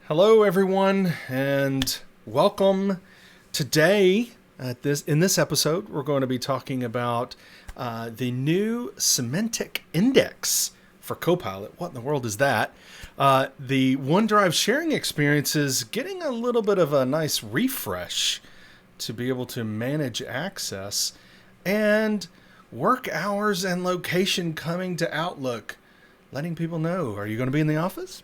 Hello, everyone, and welcome. Today, in this episode, we're going to be talking about the new Semantic Index for Copilot. What in the world is that? The OneDrive sharing experience is getting a little bit of a nice refresh to be able to manage access, and work hours and location coming to Outlook, letting people know, are you going to be in the office?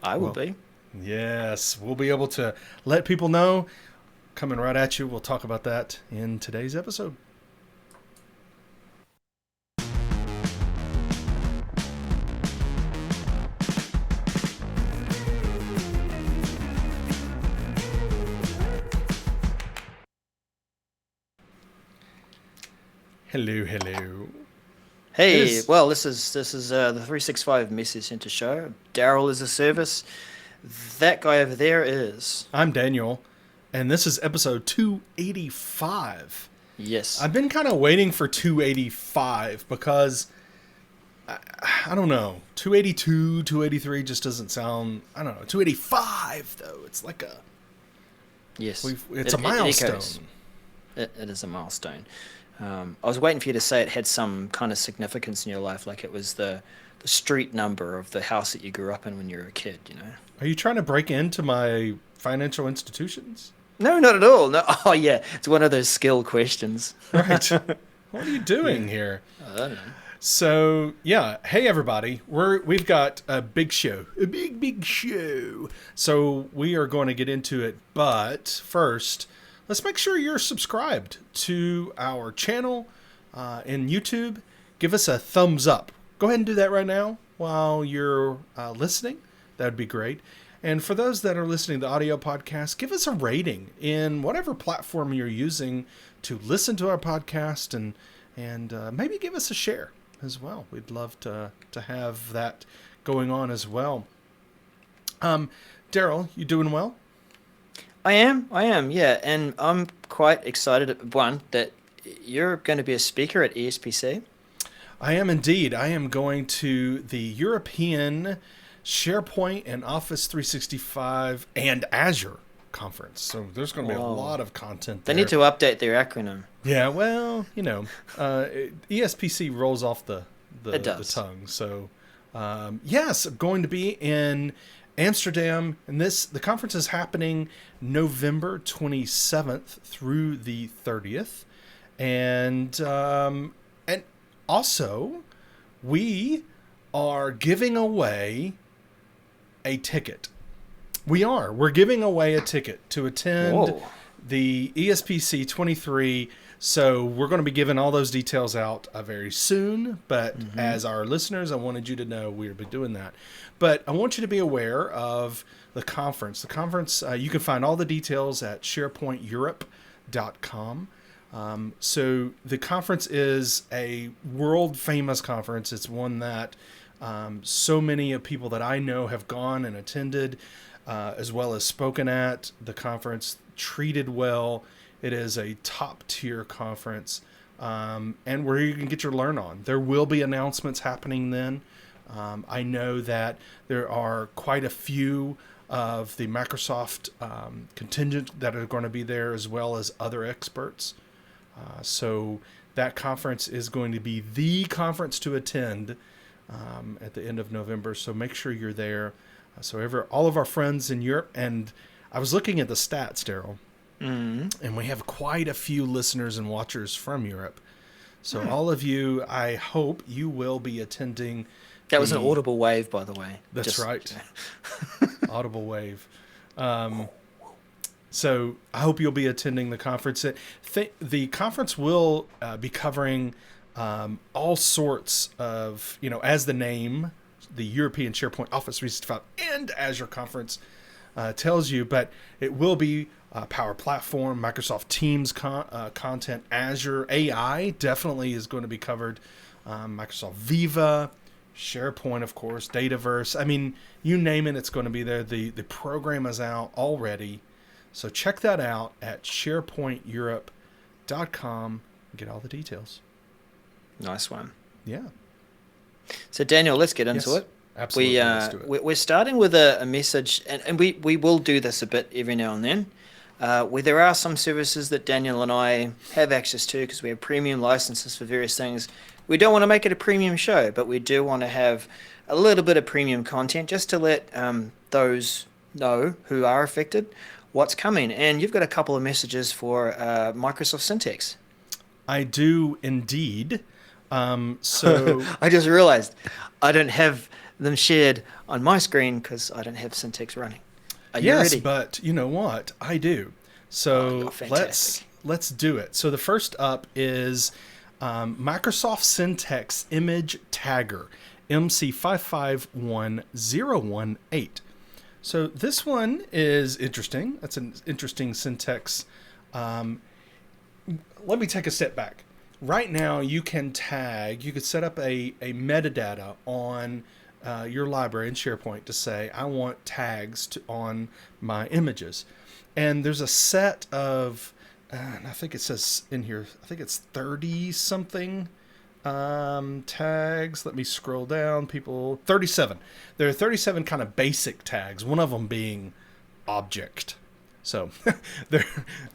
I will be. Yes, we'll be able to let people know. Coming right at you. We'll talk about that in today's episode. Hello, hello. Hey, well, this is the 365 Message Center show. Daryl is a service. That guy over there is. I'm Daniel, and this is episode 285. Yes. I've been kind of waiting for 285 because I don't know. 282, 283 just doesn't sound. I don't know. 285 though. It's like a. Yes. It's a milestone. It is a milestone. I was waiting for you to say it had some kind of significance in your life, like it was the street number of the house that you grew up in when you were a kid, you know? Are you trying to break into my financial institutions? No, not at all. No. Oh, yeah. It's one of those skill questions. Right. What are you doing here? I don't know. So, yeah. Hey, everybody. We've got a big show. A big show. So we are going to get into it. But first, let's make sure you're subscribed to our channel in YouTube. Give us a thumbs up. Go ahead and do that right now while you're listening. That would be great. And for those that are listening to the audio podcast, give us a rating in whatever platform you're using to listen to our podcast, and maybe give us a share as well. We'd love to have that going on as well. Daryl, you doing well? I am, yeah. And I'm quite excited, one, that you're going to be a speaker at ESPC. I am indeed. I am going to the European SharePoint and Office 365 and Azure conference. So there's going to be a lot of content there. They need to update their acronym. Yeah, well, ESPC rolls off the tongue. So, yes, going to be in Amsterdam, and the conference is happening November 27th through the 30th, and also we are giving away a ticket. We're giving away a ticket to attend the ESPC 23. So we're going to be giving all those details out very soon. But as our listeners, I wanted you to know we'll be doing that. But I want you to be aware of the conference. The conference, you can find all the details at SharePointEurope.com. So the conference is a world famous conference. It's one that so many of people that I know have gone and attended, as well as spoken at the conference, treated well. It is a top tier conference, and where you can get your learn on. There will be announcements happening then. I know that there are quite a few of the Microsoft contingent that are going to be there, as well as other experts. So that conference is going to be the conference to attend at the end of November. So make sure you're there. All of our friends in Europe, and I was looking at the stats, Daryl, and we have quite a few listeners and watchers from Europe. So all of you, I hope you will be attending. That was an audible wave, by the way. That's right. Audible wave. So I hope you'll be attending the conference. The conference will be covering all sorts of, as the name, the European SharePoint Office 365 and Azure conference tells you, but it will be Power Platform, Microsoft Teams content, Azure AI definitely is going to be covered, Microsoft Viva, SharePoint, of course, Dataverse. I mean, you name it, it's going to be there. The program is out already. So check that out at SharePointEurope.com and get all the details. Nice one. Yeah. So Daniel, let's get into it. Absolutely. Let's do it. We're starting with a message, and we will do this a bit every now and then, where there are some services that Daniel and I have access to because we have premium licenses for various things. We don't want to make it a premium show, but we do want to have a little bit of premium content just to let those know who are affected what's coming. And you've got a couple of messages for Microsoft Syntex. I do indeed. So I just realized I don't have them shared on my screen because I don't have Syntex running. Are you yes, ready? but you know what? I do. So let's do it. So the first up is Microsoft Syntex Image Tagger MC551018. So this one is interesting. That's an interesting syntax. Let me take a step back. Right now, you could set up a metadata on your library in SharePoint to say, I want tags on my images. And there's a set of, I think it says in here, I think it's 30 something tags. Let me scroll down. 37. There are 37 kind of basic tags, one of them being object. So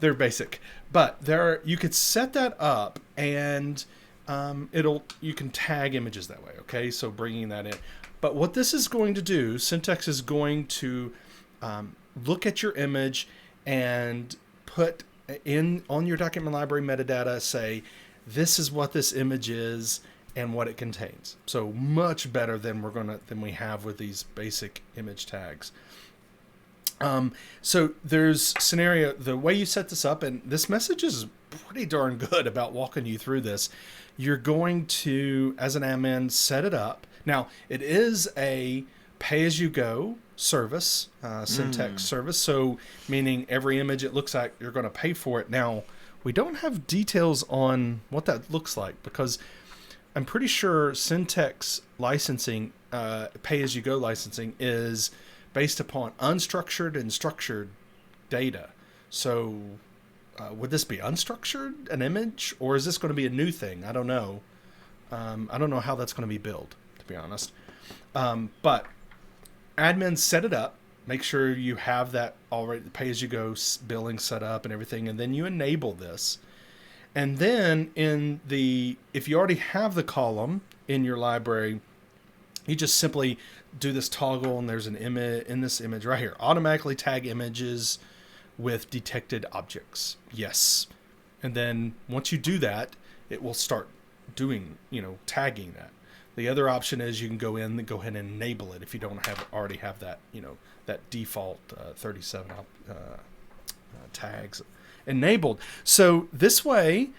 they're basic, but you could set that up and you can tag images that way. Okay, so bringing that in. But what this is going to do, Syntex is going to look at your image and put in on your document library metadata, say this is what this image is and what it contains. So much better than we have with these basic image tags. So there's the way you set this up, and this message is pretty darn good about walking you through this. You're going to, as an admin, set it up. Now, it is a pay-as-you-go service, Syntex service. So meaning every image it looks like you're going to pay for it. Now, we don't have details on what that looks like because I'm pretty sure Syntex licensing, pay-as-you-go licensing is based upon unstructured and structured data. So would this be unstructured, an image, or is this going to be a new thing? I don't know. I don't know how that's going to be billed, to be honest. But admins set it up. Make sure you have that already, the pay-as-you-go billing set up and everything, and then you enable this. And then if you already have the column in your library, you just simply do this toggle, and there's an image in this image right here. Automatically tag images with detected objects. Yes. And then once you do that, it will start doing, tagging that. The other option is you can go in and go ahead and enable it if you don't already have that, that default 37 tags enabled. So this way,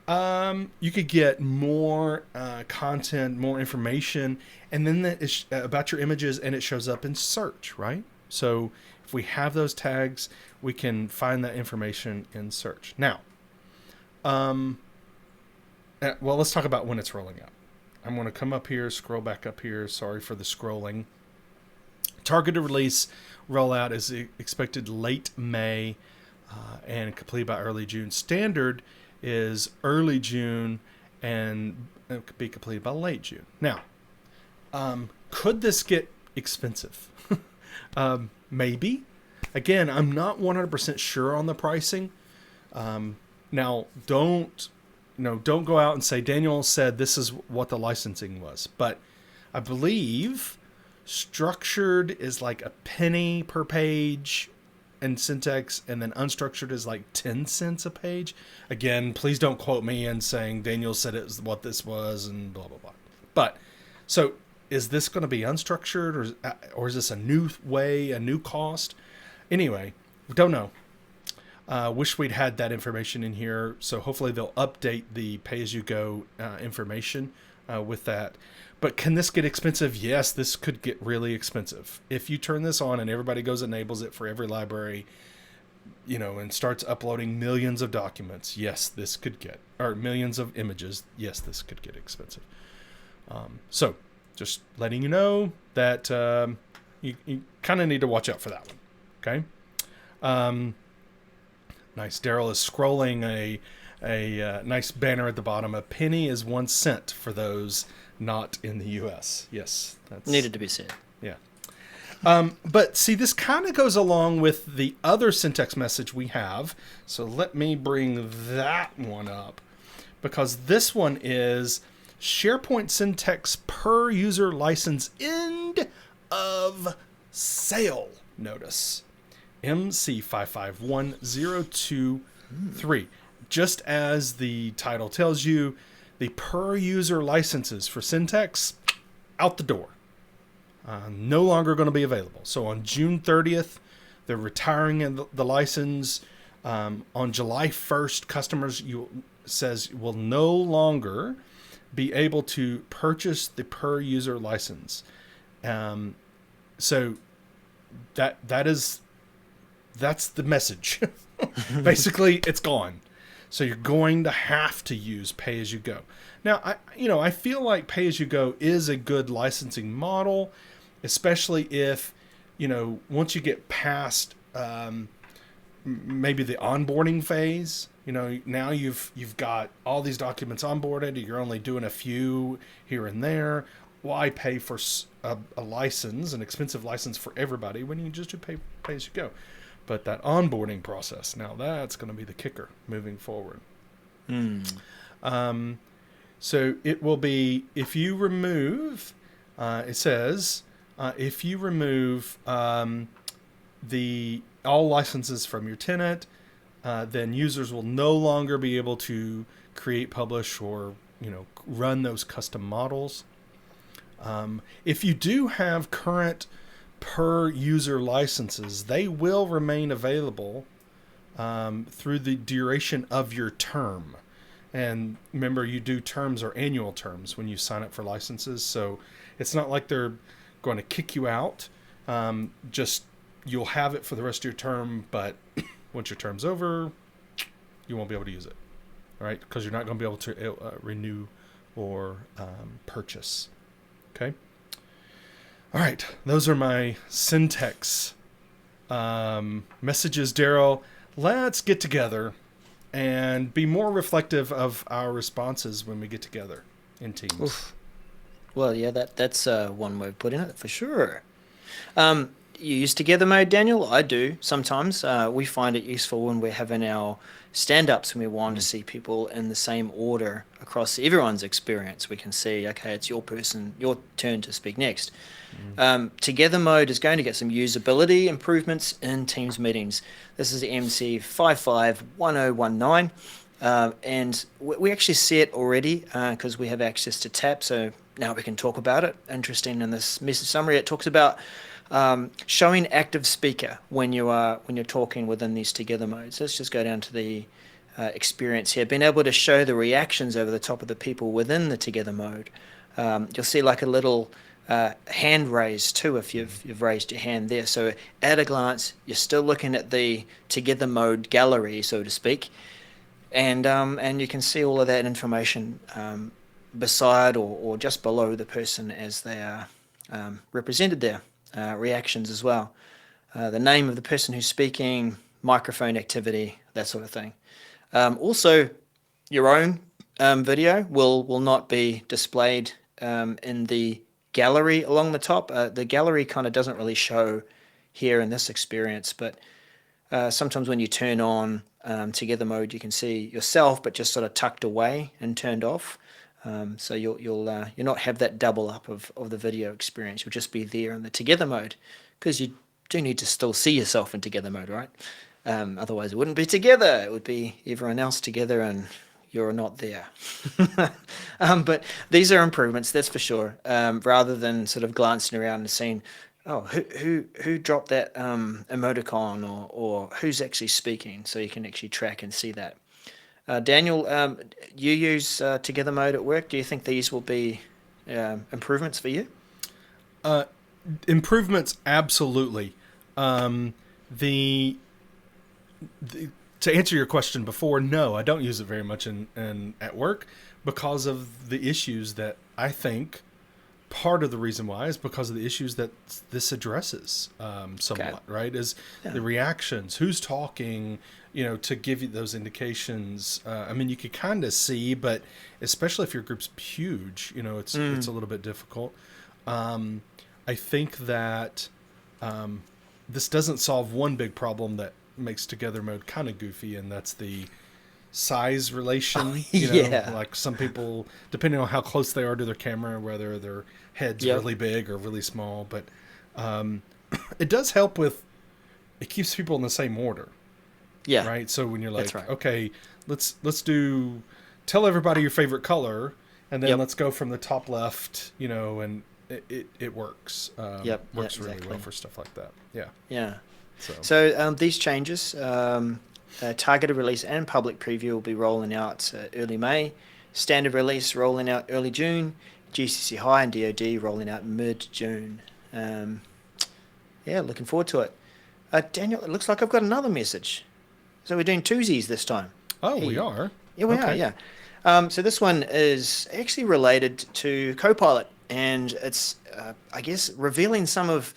you could get more content, more information, and then about your images, and it shows up in search, right? So if we have those tags, we can find that information in search. Now, let's talk about when it's rolling out. I'm going to come up here, scroll back up here. Sorry for the scrolling. Targeted release rollout is expected late May and complete by early June. Standard is early June and it could be completed by late June. Now, could this get expensive? Maybe. Again, I'm not 100% sure on the pricing. Now, don't go out and say Daniel said this is what the licensing was, but I believe structured is like a penny per page in Syntex, and then unstructured is like 10 cents a page. Again, please don't quote me in saying Daniel said it was what this was and blah, blah, blah. But so is this going to be unstructured or is this a new way, a new cost? Anyway, we don't know. Wish we'd had that information in here. So hopefully they'll update the pay-as-you-go information with that. But can this get expensive? Yes, this could get really expensive. If you turn this on and everybody goes and enables it for every library, and starts uploading millions of documents, yes, this could get, or millions of images, yes, this could get expensive. So just letting you know that you kind of need to watch out for that one. Okay. Nice. Daryl is scrolling a nice banner at the bottom. A penny is 1 cent for those not in the US. Yes, that's Needed to be said. yeah. But see, this kind of goes along with the other Syntex message we have. So let me bring that one up, because this one is SharePoint Syntex per user license end of sale notice. MC551023. Just as the title tells you, the per user licenses for Syntex, out the door. No longer going to be available. So on June 30th, they're retiring the license. On July 1st, customers will no longer be able to purchase the per user license. So that's the message. Basically, it's gone. So you're going to have to use pay as you go. Now, I feel like pay as you go is a good licensing model, especially if, once you get past maybe the onboarding phase. Now you've got all these documents onboarded. You're only doing a few here and there. Why pay for a license, an expensive license for everybody, when you can just do pay as you go? But that onboarding process, now that's going to be the kicker moving forward. So it will be, if you remove, it says, if you remove all licenses from your tenant, then users will no longer be able to create, publish, or run those custom models. If you do have current per user licenses, they will remain available through the duration of your term. And remember, you do terms or annual terms when you sign up for licenses, so it's not like they're going to kick you out. Just you'll have it for the rest of your term, but once your term's over, you won't be able to use it, all right? Because you're not going to be able to renew or purchase. Okay. All right. Those are my Syntex messages, Daryl. Let's get together and be more reflective of our responses when we get together in teams. Oof. Well, yeah, that's one way of putting it for sure. You use together mode, Daniel? I do sometimes. We find it useful when we're having our stand-ups and we want to see people in the same order across everyone's experience. We can see, okay, it's your turn to speak next. Together mode is going to get some usability improvements in Teams meetings. This is MC551019. And we actually see it already because we have access to TAP, so now we can talk about it. Interesting, in this message summary, it talks about showing active speaker when you're talking within these together modes. Let's just go down to the experience here. Being able to show the reactions over the top of the people within the together mode. You'll see like a little hand raise too if you've raised your hand there. So at a glance, you're still looking at the together mode gallery, so to speak, and you can see all of that information beside or just below the person as they are represented there. Reactions as well, the name of the person who's speaking, microphone activity, that sort of thing. Also, your own video will not be displayed in the gallery along the top. The gallery kind of doesn't really show here in this experience, but sometimes when you turn on together mode, you can see yourself, but just sort of tucked away and turned off. So you'll not have that double up of the video experience. You'll just be there in the together mode, because you do need to still see yourself in together mode, right? Otherwise, it wouldn't be together. It would be everyone else together and you're not there. But these are improvements, that's for sure. Rather than sort of glancing around and seeing, oh, who dropped that emoticon or who's actually speaking, so you can actually track and see that. Daniel, you use together mode at work. Do you think these will be improvements for you? Improvements, absolutely. To answer your question before, no, I don't use it very much in at work because of the issues that I think part of the reason why is because of the issues that this addresses somewhat, right? Is the reactions, who's talking, to give you those indications. I mean, you could kind of see, but especially if your group's huge, it's a little bit difficult. I think that this doesn't solve one big problem that makes together mode kind of goofy, and that's the size relation. Like some people, depending on how close they are to their camera, whether their head's really big or really small, but it does help with, it keeps people in the same order. Right. So when you're like, okay, let's tell everybody your favorite color, and then let's go from the top left, and it works. Works really well for stuff like that. So these changes, targeted release and public preview will be rolling out early May. Standard release rolling out early June. GCC High and DoD rolling out mid-June. Looking forward to it. Daniel, it looks like I've got another message. So we're doing twosies this time. Oh, we are? Yeah, we are, yeah. So this one is actually related to Copilot, and it's, I guess, revealing some of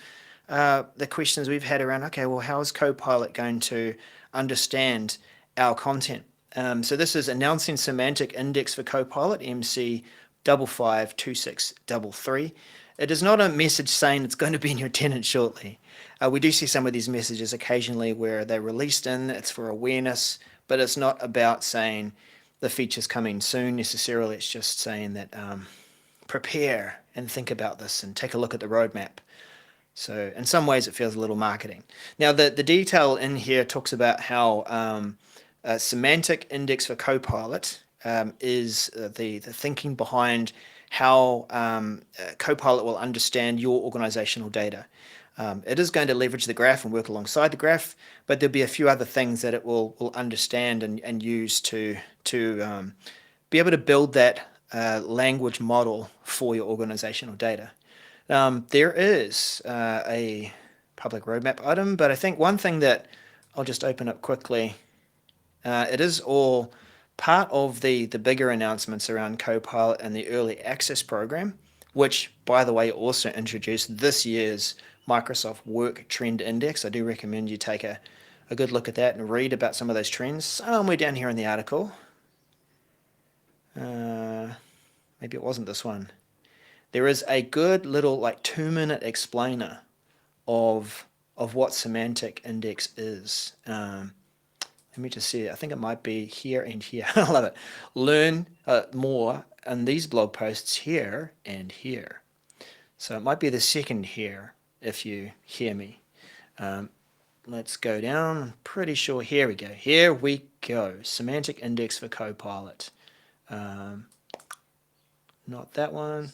the questions we've had around, okay, well, how is Copilot going to understand our content? So this is announcing semantic index for Copilot, MC 552633. It is not a message saying it's going to be in your tenant shortly. We do see some of these messages occasionally where they're released in, it's for awareness, but it's not about saying the feature's coming soon necessarily. It's just saying that prepare and think about this and take a look at the roadmap. So in some ways it feels a little marketing. Now the detail in here talks about how a semantic index for Copilot is the thinking behind how Copilot will understand your organizational data. It is going to leverage the graph and work alongside the graph, but there'll be a few other things that it will understand and use to be able to build that language model for your organizational data. There is a public roadmap item, but I think one thing that I'll just open up quickly, it is all part of the bigger announcements around Copilot and the early access program, which, by the way, also introduced this year's Microsoft Work Trend Index. I do recommend you take a good look at that and read about some of those trends somewhere down here in the article. Maybe it wasn't this one. There is a good little 2-minute explainer of what semantic index is. Let me just see. I think it might be here and here. I love it. Learn more on these blog posts here and here. So it might be the second here, if you hear me. Let's go down. I'm pretty sure. Here we go. Here we go. Semantic index for Copilot. Not that one.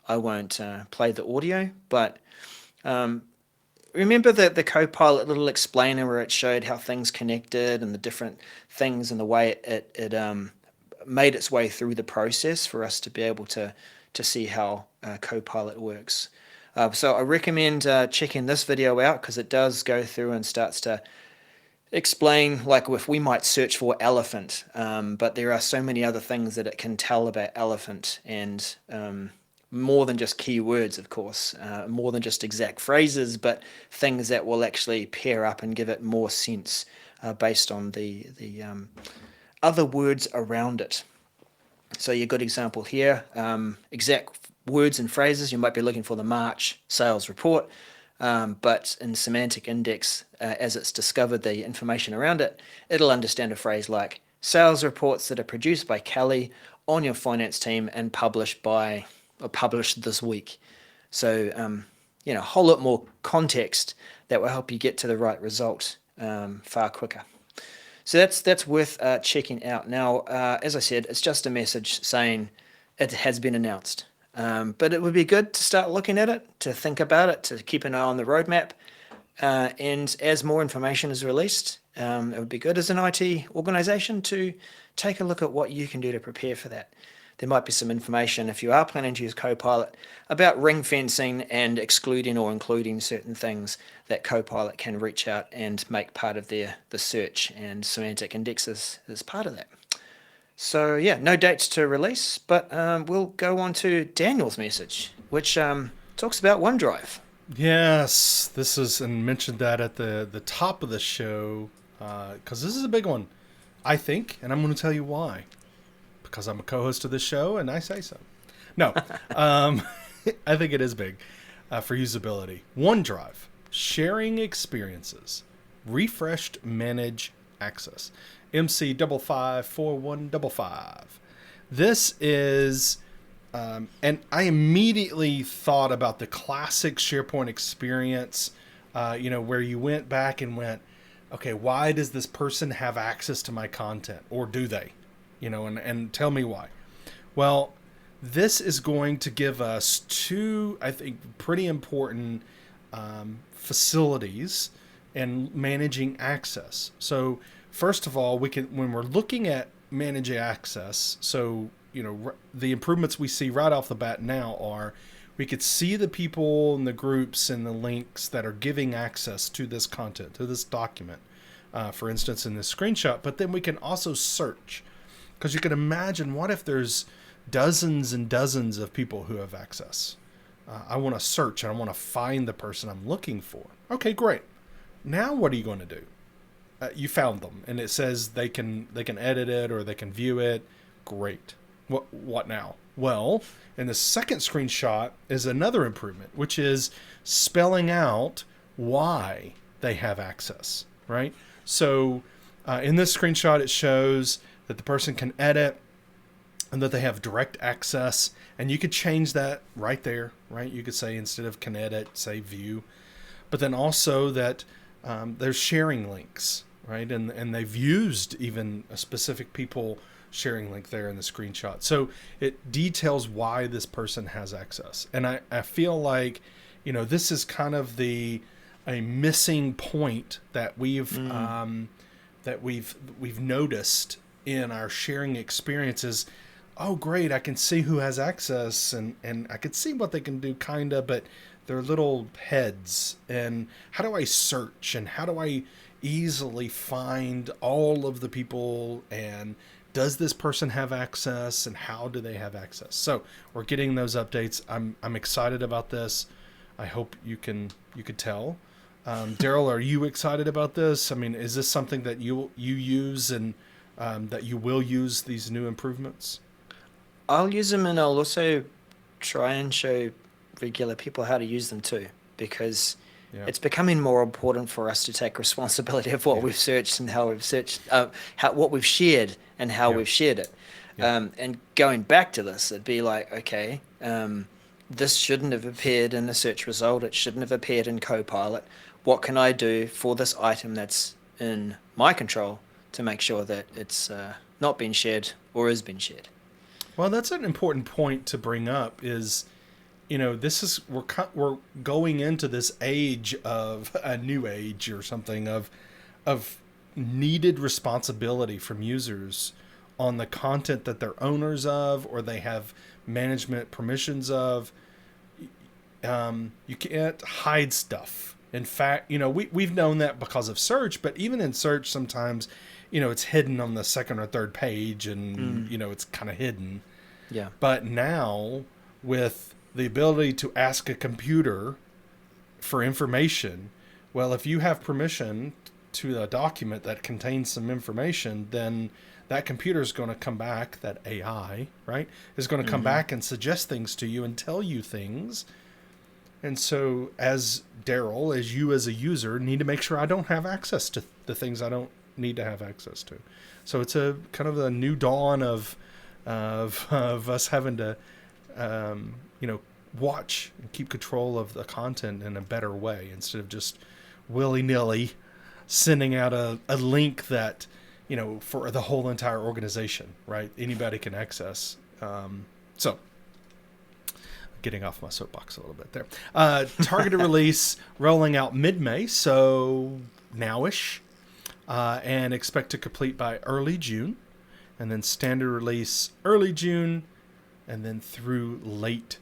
I won't play the audio, but remember the Copilot little explainer where it showed how things connected and the different things and the way it made its way through the process for us to be able to see how Copilot works. So I recommend checking this video out because it does go through and starts to explain, if we might search for elephant, but there are so many other things that it can tell about elephant, and more than just keywords, of course, more than just exact phrases, but things that will actually pair up and give it more sense based on the other words around it. So your good example here, exact words and phrases, you might be looking for the March sales report, but in semantic index, as it's discovered the information around it, it'll understand a phrase like sales reports that are produced by Kelly on your finance team and published this week. So, a whole lot more context that will help you get to the right result far quicker. So that's worth checking out. Now, as I said, it's just a message saying it has been announced. But it would be good to start looking at it, to think about it, to keep an eye on the roadmap. And as more information is released, it would be good as an IT organization to take a look at what you can do to prepare for that. There might be some information, if you are planning to use Copilot, about ring fencing and excluding or including certain things that Copilot can reach out and make part of the search, and semantic indexes is part of that. So yeah, no dates to release, but we'll go on to Daniel's message, which talks about OneDrive. Yes, this is, and mentioned that at the top of the show, because this is a big one, I think, and I'm going to tell you why. Because I'm a co-host of this show, and I say so. No, um, I think it is big for usability. OneDrive, sharing experiences, refreshed manage access, MC 554155. This is, and I immediately thought about the classic SharePoint experience, where you went back and went, okay, why does this person have access to my content, or do they? And tell me why. Well, this is going to give us two, I think, pretty important facilities in managing access. So, first of all, when we're looking at managing access, so the improvements we see right off the bat now are we could see the people and the groups and the links that are giving access to this content, to this document, for instance, in this screenshot. But then we can also search. Because you can imagine, what if there's dozens and dozens of people who have access? I want to search and I want to find the person I'm looking for. Okay, great. Now what are you going to do? You found them, and it says they can edit it or they can view it. Great. What now? Well, in the second screenshot is another improvement, which is spelling out why they have access. Right. So in this screenshot, it shows that the person can edit and that they have direct access, and you could change that right there, right? You could say, instead of can edit, say view, but then also that there's sharing links, right? And they've used even a specific people sharing link there in the screenshot. So it details why this person has access. And I feel like, this is kind of a missing point that we've noticed in our sharing experiences. Oh, great, I can see who has access, and I can see what they can do, kind of, but they're little heads. And how do I search, and how do I easily find all of the people, and does this person have access, and how do they have access? So we're getting those updates. I'm excited about this. I hope you could tell. Daryl, are you excited about this? I mean, is this something that you use, and that you will use these new improvements? I'll use them, and I'll also try and show regular people how to use them too, because Yeah. it's becoming more important for us to take responsibility of what Yeah. we've searched and how we've searched, what we've shared and how Yeah. we've shared it. Yeah. And going back to this, it'd be like, okay, this shouldn't have appeared in the search result. It shouldn't have appeared in Copilot. What can I do for this item that's in my control to make sure that it's not been shared or is being shared? Well, that's an important point to bring up. Is this is we're going into this age of a new age or something of needed responsibility from users on the content that they're owners of, or they have management permissions of. You can't hide stuff. In fact, we've known that because of search, but even in search, sometimes, it's hidden on the second or third page, and, it's kind of hidden. Yeah. But now, with the ability to ask a computer for information, well, if you have permission to a document that contains some information, then that computer is going to come back, that AI, right, is going to come back and suggest things to you and tell you things. And so, as Daryl, as you as a user, need to make sure I don't have access to the things I don't need to have access to. So it's a kind of a new dawn of us having to, watch and keep control of the content in a better way, instead of just willy-nilly sending out a link that, for the whole entire organization, right? Anybody can access. So getting off my soapbox a little bit there. Targeted release rolling out mid-May, so nowish, and expect to complete by early June, and then standard release early June, and then through late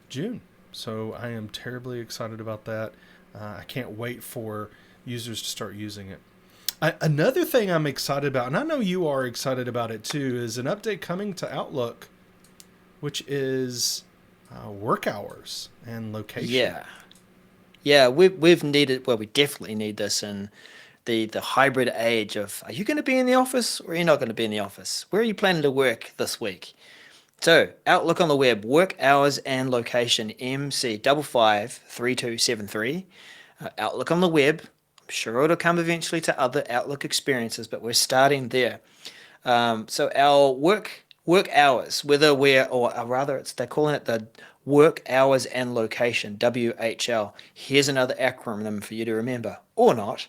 June. So I am terribly excited about that. I can't wait for users to start using it. Another thing I'm excited about, and I know you are excited about it too, is an update coming to Outlook, which is work hours and location. Yeah. Yeah, we've needed, well, we definitely need this in the hybrid age of, are you going to be in the office or are you not going to be in the office? Where are you planning to work this week? So, Outlook on the web, work hours and location, MC553273. Outlook on the web. I'm sure it'll come eventually to other Outlook experiences, but we're starting there. So our work hours, whether we're, or rather, they're calling it the work hours and location, WHL. Here's another acronym for you to remember, or not.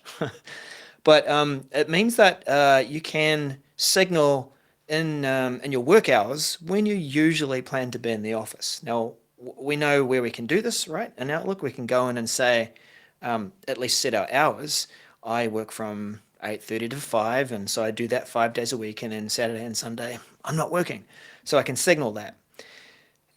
But it means that you can signal in your work hours when you usually plan to be in the office. Now we know where we can do this, right? In Outlook, we can go in and say, at least set our hours. I work from 8:30 to 5, and so I do that 5 days a week, and then Saturday and Sunday I'm not working. So I can signal that.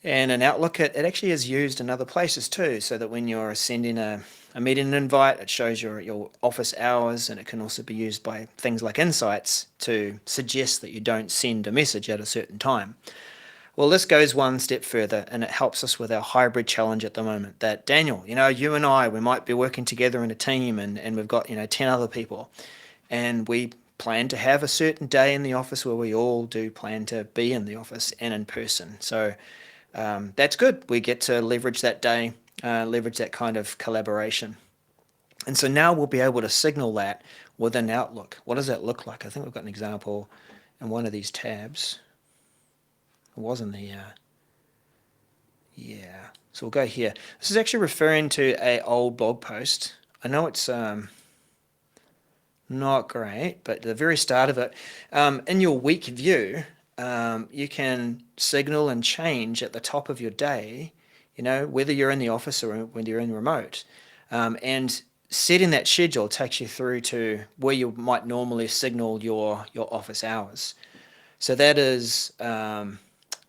And in Outlook, it actually is used in other places too, so that when you're sending a meeting invite, it shows your office hours, and it can also be used by things like Insights to suggest that you don't send a message at a certain time. Well, this goes one step further, and it helps us with our hybrid challenge at the moment. That Daniel, you and I, we might be working together in a team, and we've got 10 other people, and we plan to have a certain day in the office where we all do plan to be in the office and in person. So that's good. We get to leverage that day, leverage that kind of collaboration. And so now we'll be able to signal that within Outlook. What does that look like? I think we've got an example in one of these tabs. It was in the, yeah. So we'll go here. This is actually referring to a old blog post. I know it's not great, but the very start of it, in your week view, you can signal and change at the top of your day, whether you're in the office or when you're in remote. And setting that schedule takes you through to where you might normally signal your office hours. So that is,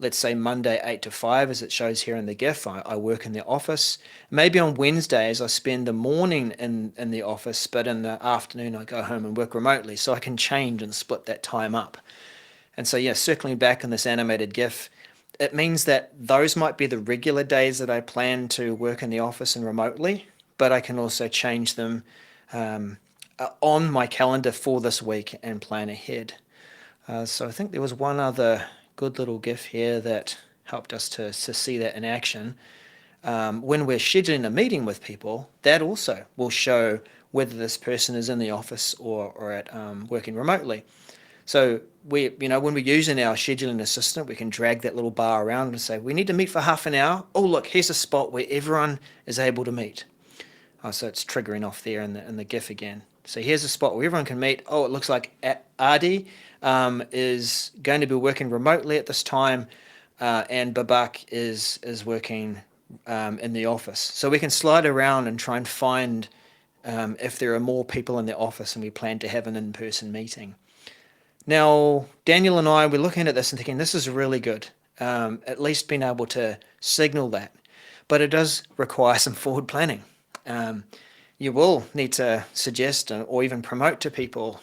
let's say Monday 8 to 5, as it shows here in the GIF. I work in the office. Maybe on Wednesdays I spend the morning in the office, but in the afternoon I go home and work remotely, so I can change and split that time up. And so, circling back on this animated GIF, it means that those might be the regular days that I plan to work in the office and remotely, but I can also change them on my calendar for this week and plan ahead. So I think there was one other good little GIF here that helped us to see that in action. When we're scheduling a meeting with people, that also will show whether this person is in the office or at working remotely. So when we're using our scheduling assistant, we can drag that little bar around and say, we need to meet for half an hour. Oh, look, here's a spot where everyone is able to meet. So it's triggering off there in the GIF again. So here's a spot where everyone can meet. Oh, it looks like Adi is going to be working remotely at this time, and Babak is working in the office. So we can slide around and try and find if there are more people in the office and we plan to have an in-person meeting. Now, Daniel and I, we're looking at this and thinking, this is really good, at least being able to signal that. But it does require some forward planning. You will need to suggest or even promote to people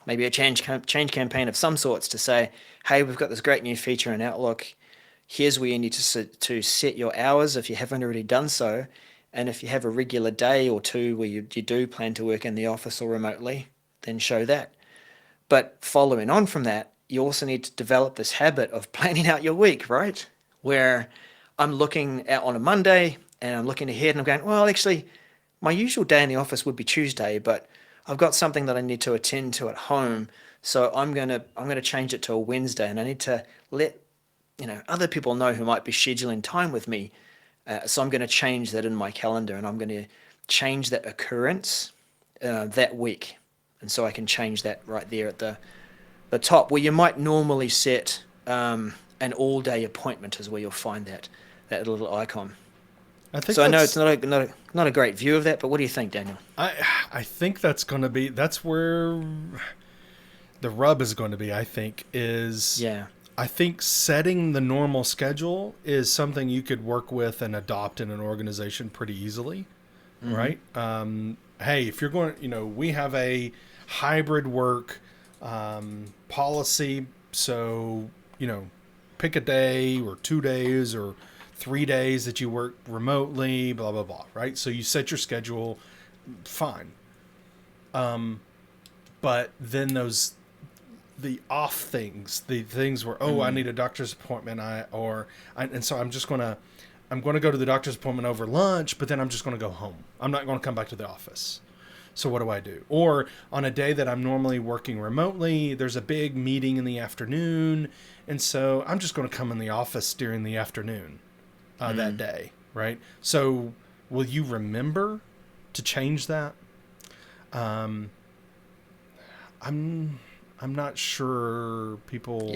maybe a change campaign of some sorts to say, hey, we've got this great new feature in Outlook. Here's where you need to set your hours if you haven't already done so. And if you have a regular day or two where you do plan to work in the office or remotely, then show that. But following on from that, you also need to develop this habit of planning out your week, right? Where I'm looking at on a Monday and I'm looking ahead and I'm going, well, actually, my usual day in the office would be Tuesday, but I've got something that I need to attend to at home, so I'm gonna change it to a Wednesday, and I need to let other people know who might be scheduling time with me. So I'm going to change that in my calendar, and I'm going to change that occurrence that week, and so I can change that right there at the top where you might normally set an all-day appointment is where you'll find that little icon. I know it's not a great view of that, but what do you think, Daniel? I think that's where the rub is going to be. I think setting the normal schedule is something you could work with and adopt in an organization pretty easily, right? Hey, if you're going, we have a hybrid work policy. So, pick a day or 2 days or 3 days that you work remotely, blah, blah, blah, right? So you set your schedule, fine. But then the off things, the things where, I need a doctor's appointment, and so I'm going to go to the doctor's appointment over lunch, but then I'm just going to go home. I'm not going to come back to the office. So what do I do? Or on a day that I'm normally working remotely, there's a big meeting in the afternoon, and so I'm just going to come in the office during the afternoon that day, right? So will you remember to change that? I'm not sure people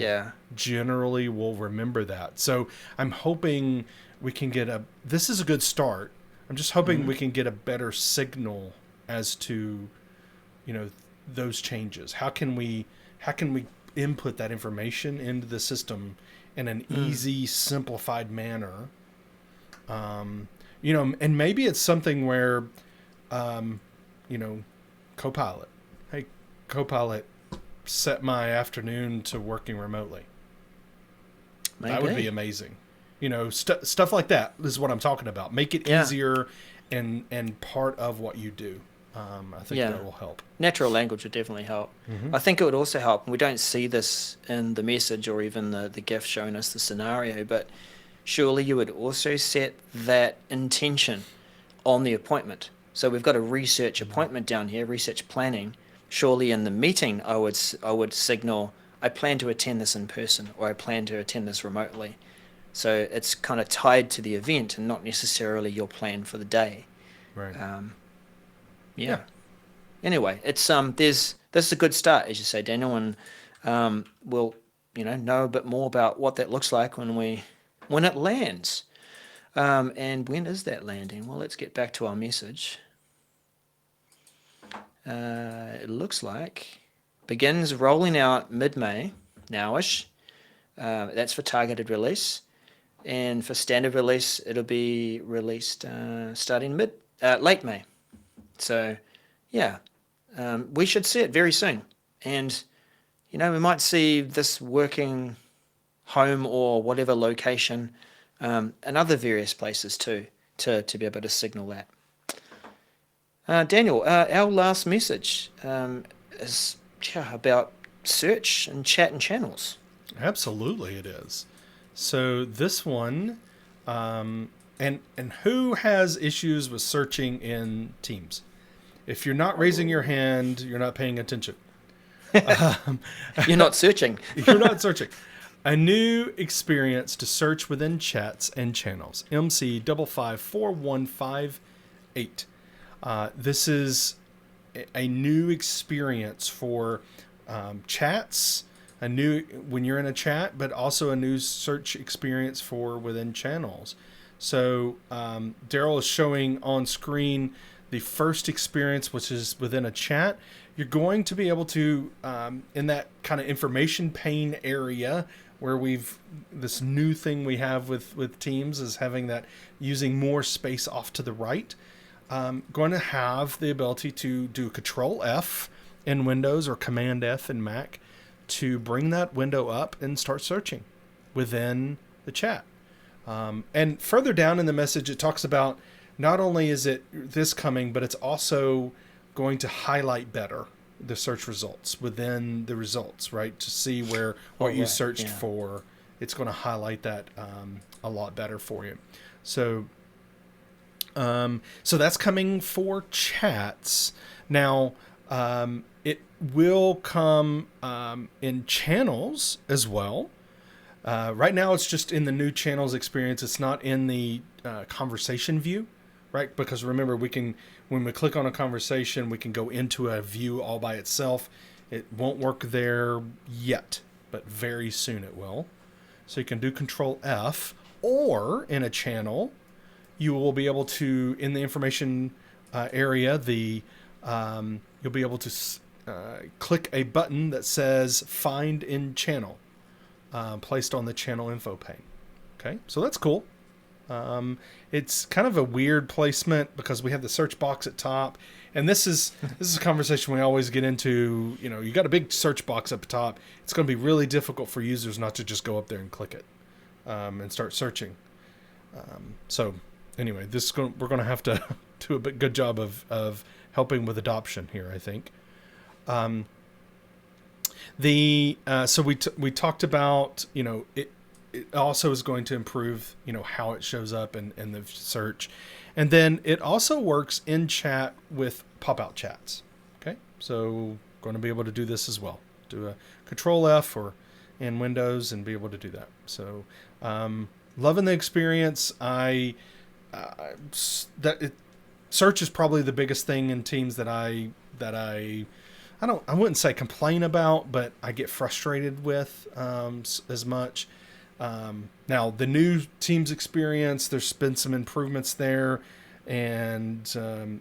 generally will remember that. So I'm hoping we can this is a good start. I'm just hoping we can get a better signal as to, those changes. How can we input that information into the system in an easy, simplified manner? And maybe it's something where, Copilot. Hey, Copilot, set my afternoon to working remotely. Maybe. That would be amazing. Stuff like that is what I'm talking about. Make it easier and part of what you do. I think that will help. Natural language would definitely help. I think it would also help. We don't see this in the message or even the GIF showing us the scenario, but surely you would also set that intention on the appointment. So we've got a research appointment down here, research planning. Surely in the meeting, I would signal, I plan to attend this in person, or I plan to attend this remotely. So it's kind of tied to the event and not necessarily your plan for the day. Right. Anyway, it's this is a good start, as you say, Daniel, and we'll know a bit more about what that looks like when it lands. And when is that landing? Well, let's get back to our message. It looks like begins rolling out mid-May, nowish. That's for targeted release. And for standard release, it'll be released starting late May. So, we should see it very soon. And, we might see this working home or whatever location and other various places too, to be able to signal that. Daniel, our last message is about search and chat and channels. Absolutely it is. So this one, and who has issues with searching in Teams? If you're not raising your hand, you're not paying attention. You're not searching. You're not searching. A new experience to search within chats and channels. MC 5545158. This is a new experience for chats. When you're in a chat, but also a new search experience for within channels. So Daryl is showing on screen the first experience, which is within a chat. You're going to be able to, in that kind of information pane area where this new thing we have with Teams is having that, using more space off to the right. Going to have the ability to do Control F in Windows or Command F in Mac to bring that window up and start searching within the chat. And further down in the message, it talks about not only is it this coming, but it's also going to highlight better the search results within the results, right? To see what you searched for. It's going to highlight that a lot better for you. So that's coming for chats. Now, it will come in channels as well. Right now, it's just in the new channels experience. It's not in the conversation view, right? Because remember, when we click on a conversation, we can go into a view all by itself. It won't work there yet, but very soon it will. So you can do Control F, or in a channel, you will be able to, in the information area, you'll be able to click a button that says Find in Channel, placed on the channel info pane. Okay, so that's cool. It's kind of a weird placement because we have the search box at top, and this is a conversation we always get into. You got a big search box up top. It's going to be really difficult for users not to just go up there and click it and start searching. So anyway, we're going to have to do a good job of helping with adoption here, I think. So we talked about, it also is going to improve, how it shows up in the search. And then it also works in chat with pop-out chats. Okay. So going to be able to do this as well. Do a Control F or in Windows and be able to do that. So, loving the experience. Search is probably the biggest thing in Teams that I wouldn't say complain about, but I get frustrated with as much. Now the new Teams experience, there's been some improvements there, and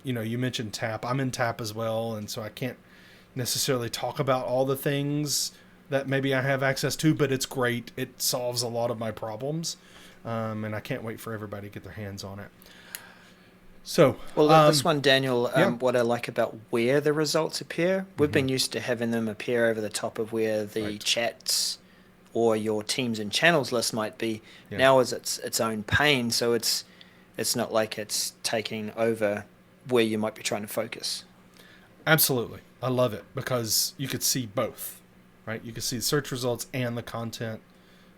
you mentioned Tap. I'm in Tap as well, and so I can't necessarily talk about all the things that maybe I have access to, but it's great. It solves a lot of my problems, and I can't wait for everybody to get their hands on it. So, this one, Daniel, what I like about where the results appear, we've been used to having them appear over the top of where the chats or your Teams and channels list might be. Yeah. Now is its own pane, so it's not like it's taking over where you might be trying to focus. Absolutely. I love it because you could see both, right? You can see the search results and the content,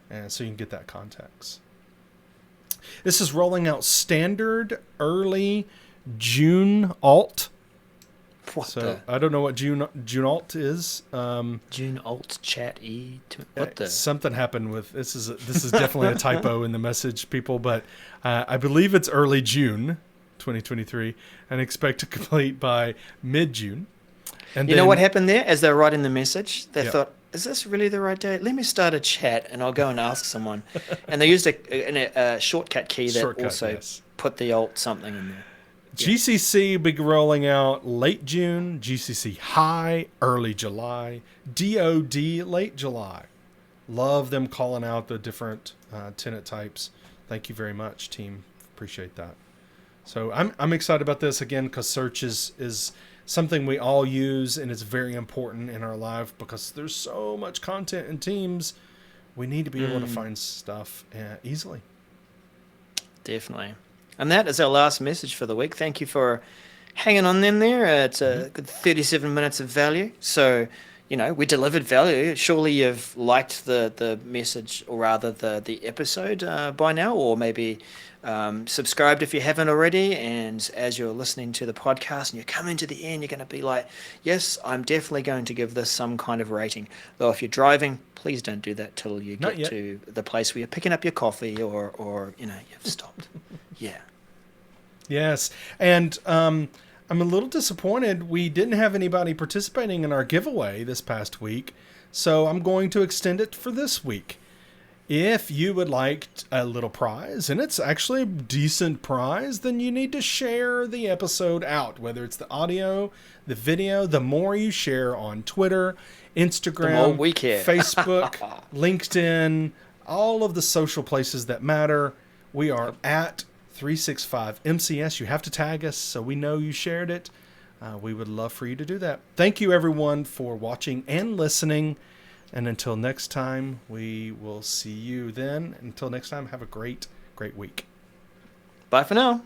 and so you can get that context. This is rolling out standard early June alt. I don't know what June alt is. June alt chat e. Something happened with this is definitely a typo in the message, people. But I believe it's early June, 2023, and expect to complete by mid-June. And you know what happened there? As they were writing the message, they thought, is this really the right date? Let me start a chat and I'll go and ask someone. And they used a shortcut key that put the alt something in there. Yeah. GCC will be rolling out late June, GCC high early July, DOD late July. Love them calling out the different tenant types. Thank you very much, team. Appreciate that. So I'm excited about this again because search is something we all use, and it's very important in our life because there's so much content in Teams. We need to be able to find stuff easily. Definitely. And that is our last message for the week. Thank you for hanging on in there. It's a good 37 minutes of value. So, we delivered value. Surely you've liked the message, or rather the episode by now, or maybe subscribed if you haven't already. And as you're listening to the podcast and you're coming to the end, you're going to be like, yes, I'm definitely going to give this some kind of rating. Though if you're driving, please don't do that till you get to the place where you're picking up your coffee or you've stopped. Yeah. Yes. And I'm a little disappointed we didn't have anybody participating in our giveaway this past week, so I'm going to extend it for this week. If you would like a little prize, and it's actually a decent prize, then you need to share the episode out, whether it's the audio, the video. The more you share on Twitter, Instagram, Facebook, LinkedIn, all of the social places that matter. We are at 365 MCS. You have to tag us so we know you shared it. We would love for you to do that. Thank you, everyone, for watching and listening. And until next time, we will see you then. Until next time, have a great, great week. Bye for now.